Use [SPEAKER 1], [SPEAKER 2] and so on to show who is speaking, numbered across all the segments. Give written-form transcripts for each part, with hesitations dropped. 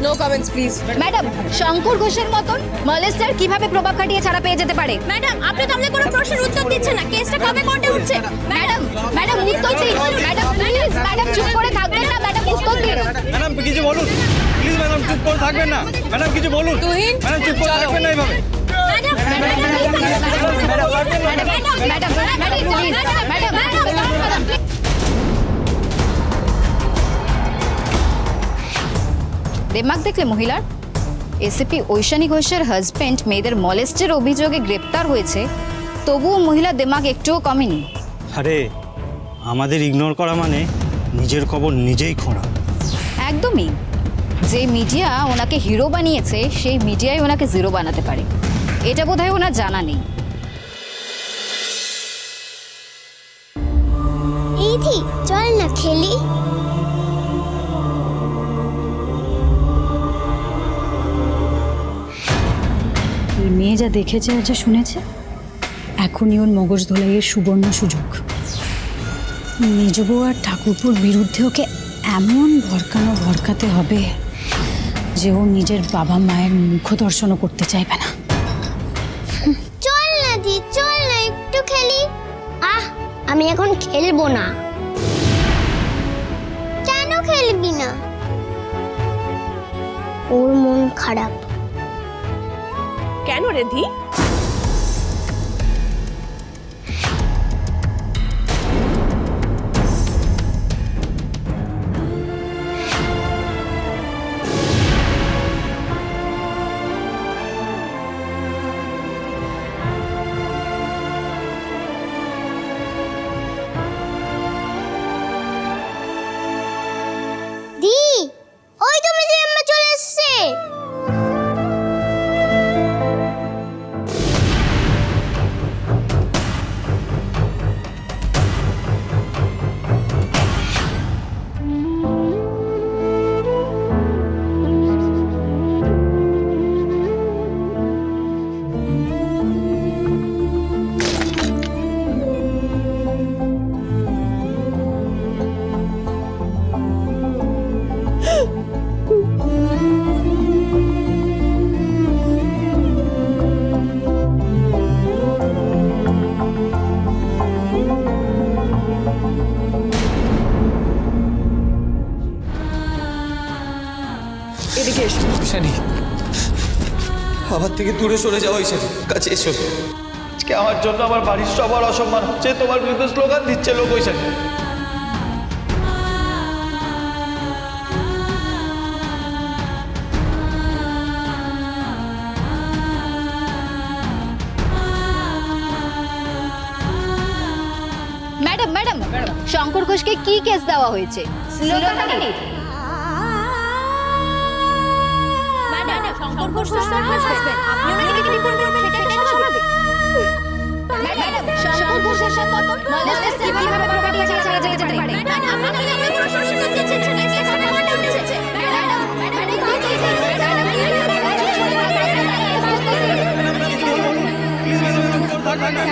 [SPEAKER 1] No comments please.
[SPEAKER 2] Madam, Shankar ঘোষের মতন মলেস্টার কিভাবে প্রভাব খাটিয়ে ছাড়া পেয়ে যেতে পারে?
[SPEAKER 3] ম্যাডাম আপনি তো আমাদের কোনো প্রশ্নের উত্তর দিচ্ছেন না। কেসটা কবে কোর্টে উঠছে?
[SPEAKER 2] ম্যাডাম, ম্যাডাম উত্তর দিন। ম্যাডাম প্লিজ, ম্যাডাম চুপ করে থাকবেন না, ম্যাডাম উত্তর দিন।
[SPEAKER 4] ম্যাডাম কিছু বলুন প্লিজ। ম্যাডাম চুপ করে থাকবেন না, ম্যাডাম কিছু বলুন।
[SPEAKER 1] তুহিন,
[SPEAKER 4] ম্যাডাম চুপ করে থাকবেন না এইভাবে।
[SPEAKER 3] ম্যাডাম
[SPEAKER 2] ম্যাডাম, ম্যাডাম, দিমাগ দেখলে মহিলার? এসিপি ঐশানী ঘোষের হাজবেন্ড মেয়েদের মলেস্টের অভিযোগে গ্রেপ্তার হয়েছে, তবুও মহিলা দিমাগ একটুও কমেনি।
[SPEAKER 4] আরে আমাদের ইগনোর করা মানে নিজের খবর নিজেই খোঁড়া।
[SPEAKER 2] একদমই। যে মিডিয়া ওনাকে হিরো বানিয়েছে সেই মিডিয়াই ওনাকে জিরো বানাতে পারে, এটা বোধহয় ওনার জানা নেই।
[SPEAKER 3] এইদি চল না খেলি।
[SPEAKER 5] এই মেয়ে যা দেখেছে আর যা শুনেছে, এখনই ওর মগজ ধোলাইয়ের সুবর্ণ সুযোগ। মেজবউ আর ঠাকুরপুর বিরুদ্ধে ওকে এমন ভরকাতে হবে যে ও নিজের বাবা মায়ের মুখ দর্শনও করতে চাইবে না।
[SPEAKER 3] চল না দি, চল না একটু খেলি। আমি এখন খেলবো না। কেন খেলবি না? ওর মন খারাপ।
[SPEAKER 1] কেন রে ধি?
[SPEAKER 3] দি, ওই তো মেজে আম্মা চলে এসেছে।
[SPEAKER 1] এদিকে এসো।
[SPEAKER 6] ঈশানী, আমার থেকে দূরে সরে যাও। ঈশানী কাছে এসো। আজকে আমার জন্য আমার বাড়ির সবার অসম্মান হচ্ছে, তোমার বিরুদ্ধে স্লোগান দিচ্ছে লোক। ঈশানী
[SPEAKER 2] ম্যাডাম, ম্যাডাম, শঙ্কর ঘোষকে কি কেস দেওয়া হয়েছে?
[SPEAKER 3] ম্যাডাম শঙ্কর ঘোষ স্যার হাসবেন। আপনি ওনাকে কি করবেন সেটা একটা স্বাভাবিক।
[SPEAKER 2] ম্যাডাম, শঙ্কর ঘোষের সাথে মলেস্টার কিভাবে প্রভাব খাটিয়ে ছাড়া যেতে পারে?
[SPEAKER 3] ম্যাডাম আপনি আমাদের কোনো প্রশ্ন দিচ্ছেন না। কেসটা কোর্টে উঠছে। ম্যাডাম
[SPEAKER 4] প্লিজ ম্যাডাম চুপ করে থাকবেন না।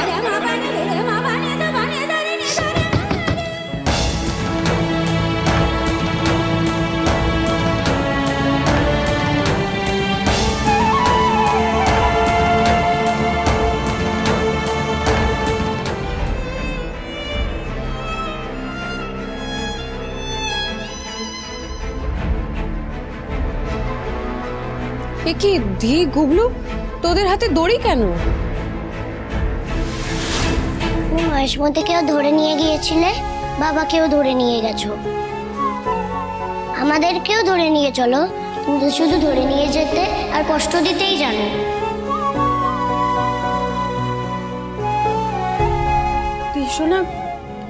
[SPEAKER 1] এ কি ধি গুবলু, তোদের হাতে দড়ি কেন?
[SPEAKER 3] ও মাঝমধ্যেকেও ধরে নিয়ে গিয়েছিলে, বাবাকেও ধরে নিয়ে গেছো, আমাদেরকেও ধরে নিয়ে চলো, কিন্তু শুধু ধরে নিয়ে যেতে আর কষ্ট দিতেই জানো।
[SPEAKER 1] সোনা,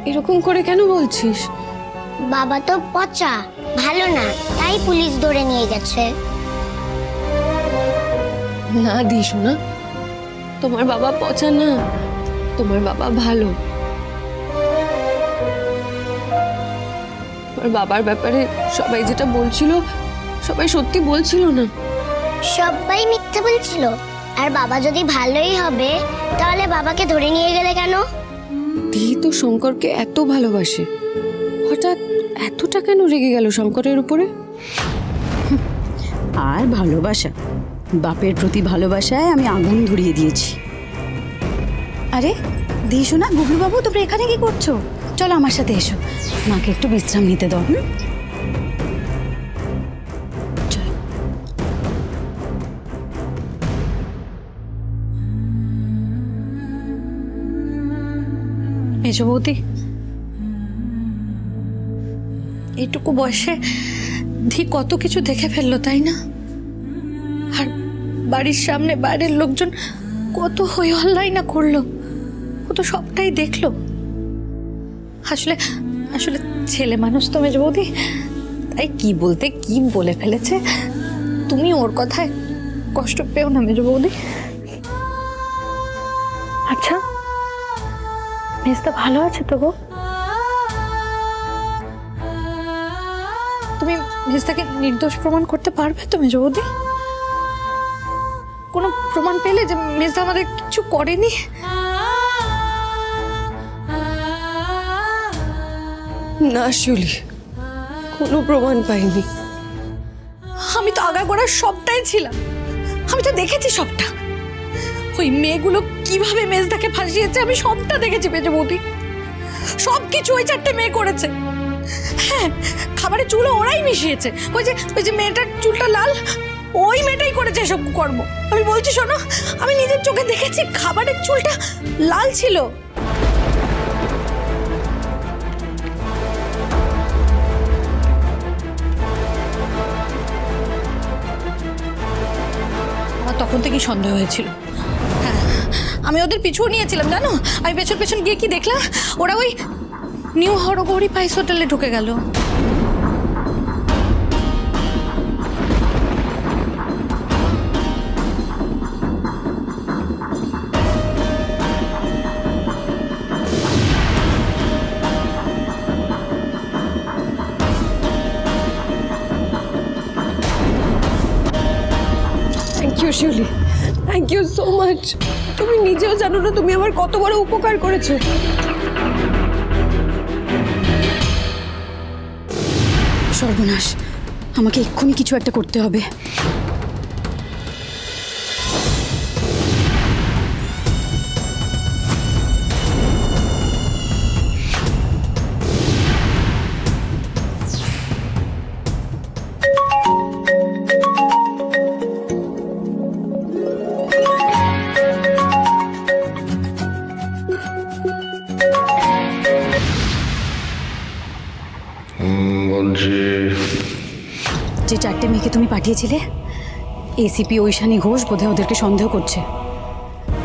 [SPEAKER 1] এরকম করে কেন বলছিস?
[SPEAKER 3] বাবা তো পচা, ভালো না, তাই পুলিশ ধরে নিয়ে গেছে।
[SPEAKER 1] না দি সোনা, তোমার বাবা পচা না, তোমার বাবা ভালো। তোমার বাবার ব্যাপারে সবাই যেটা বলছিল, সবাই সত্যি বলছিল না।
[SPEAKER 3] সবাই মিথ্যে বলছিল। আর বাবা যদি ভালোই হবে তাহলে বাবাকে ধরে নিয়ে গেলে কেন?
[SPEAKER 1] দি তো শঙ্করকে এত ভালোবাসে, হঠাৎ এতটা কেন রেগে গেল শঙ্করের উপরে?
[SPEAKER 5] আর ভালোবাসা, বাপের প্রতি ভালোবাসায় আমি আগুন ধরিয়ে দিয়েছি। আরে দিশো না, গুবলু বাবু তোমরা এখানে কি করছো? চলো আমার সাথে এসো, মাকে একটু বিশ্রাম নিতে দাও। চল।
[SPEAKER 1] মেজ বৌদি, এইটুকু বয়সে ধি কত কিছু দেখে ফেললো, তাই না? আর বাড়ির সামনে বাইরের লোকজন কত হই হল্লাই না করলো, ও তো সবটাই দেখলো। আসলে আসলে ছেলে মানুষ তো মেজ বৌদি, তাই কি বলতে কি বলে ফেলেছে। তুমি ওর কথায় কষ্ট পেও না মেজ বৌদি। আচ্ছা, মেজদা ভালো আছে তো গো? তুমি মেজদাকে নির্দোষ প্রমাণ করতে পারবে তো মেজ বৌদি? কোনো প্রমাণ পেলে যে মেজদা আমাদের কিছু করেনি?
[SPEAKER 7] না শিউলি, কোনো প্রমাণ পাইনি।
[SPEAKER 1] আমি তো আগাগোড়া সবটাই ছিলাম, আমি তো দেখেছি সবটা। ওই মেয়েগুলো কিভাবে মেজদাকে ফাঁসিয়েছে আমি সবটা দেখেছি মেজ বৌদি। সব কিছু ওই চারটে মেয়ে করেছে। হ্যাঁ, খাবারের চুলও ওরাই মিশিয়েছে। ওই যে মেয়েটার চুলটা লাল, ওই মেয়েটাই করেছে এসব কর্ম। আমি বলছি শোনো, আমি নিজের চোখে দেখেছি খাবারের চুলটা লাল ছিল। আমার তখন থেকেই সন্দেহ হয়েছিল। হ্যাঁ, আমি ওদের পিছু নিয়েছিলাম জানো। আমি পেছন পেছন গিয়ে কি দেখলাম, ওরা ওই নিউ হরগৌরী পাইস হোটেলে ঢুকে গেল।
[SPEAKER 7] Thank you Shiuli, thank you so much. তুমি নিজেও জানো না তুমি আমার কত বড় উপকার করেছো।
[SPEAKER 5] সর্বনাশ, আমাকে এক্ষুনি কিছু একটা করতে হবে।
[SPEAKER 8] বলছি
[SPEAKER 5] যে চারটে মেয়েকে তুমি পাঠিয়েছিলে, এসিপি ঐশানী ঘোষ বোধহয় ওদেরকে সন্দেহ করছে।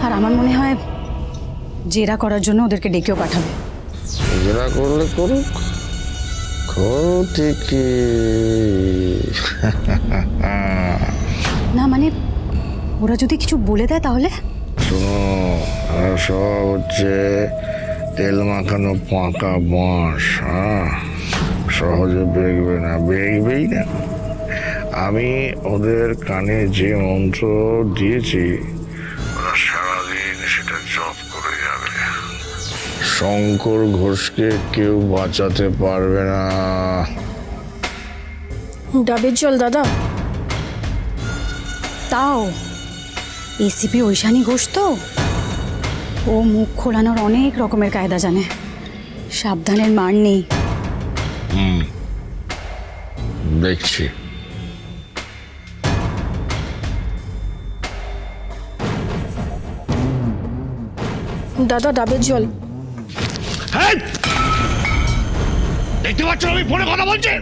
[SPEAKER 5] আর আমার মনে হয় জেরা করার জন্য ওদেরকে ডেকেও পাঠাবে।
[SPEAKER 8] জেরা করলে করুক, ক্ষতি
[SPEAKER 5] না মানে ওরা যদি কিছু বলে দেয় তাহলে?
[SPEAKER 8] শোনো, এরা সব হচ্ছে তেল মাখানো পাকা বাঁশ। হ্যাঁ, সহজে বেরবে না, বেরবেই না। আমি ওদের কানে যে মন্ত্র দিয়েছি, ওরা সারাদিন সেটা জপ করে যাবে। শঙ্কর ঘোষকে কেউ বাঁচাতে পারবে না।
[SPEAKER 7] ডাবের জল দাদা।
[SPEAKER 5] তাও এসিপি ঐশানী ঘোষ তো, ও মুখ খোলানোর অনেক রকমের কায়দা জানে। সাবধানের মার নেই।
[SPEAKER 8] দেখছি।
[SPEAKER 7] দাদা ডাবের জল।
[SPEAKER 8] দেখতে পাচ্ছ আমি ফোনে কথা বলছি?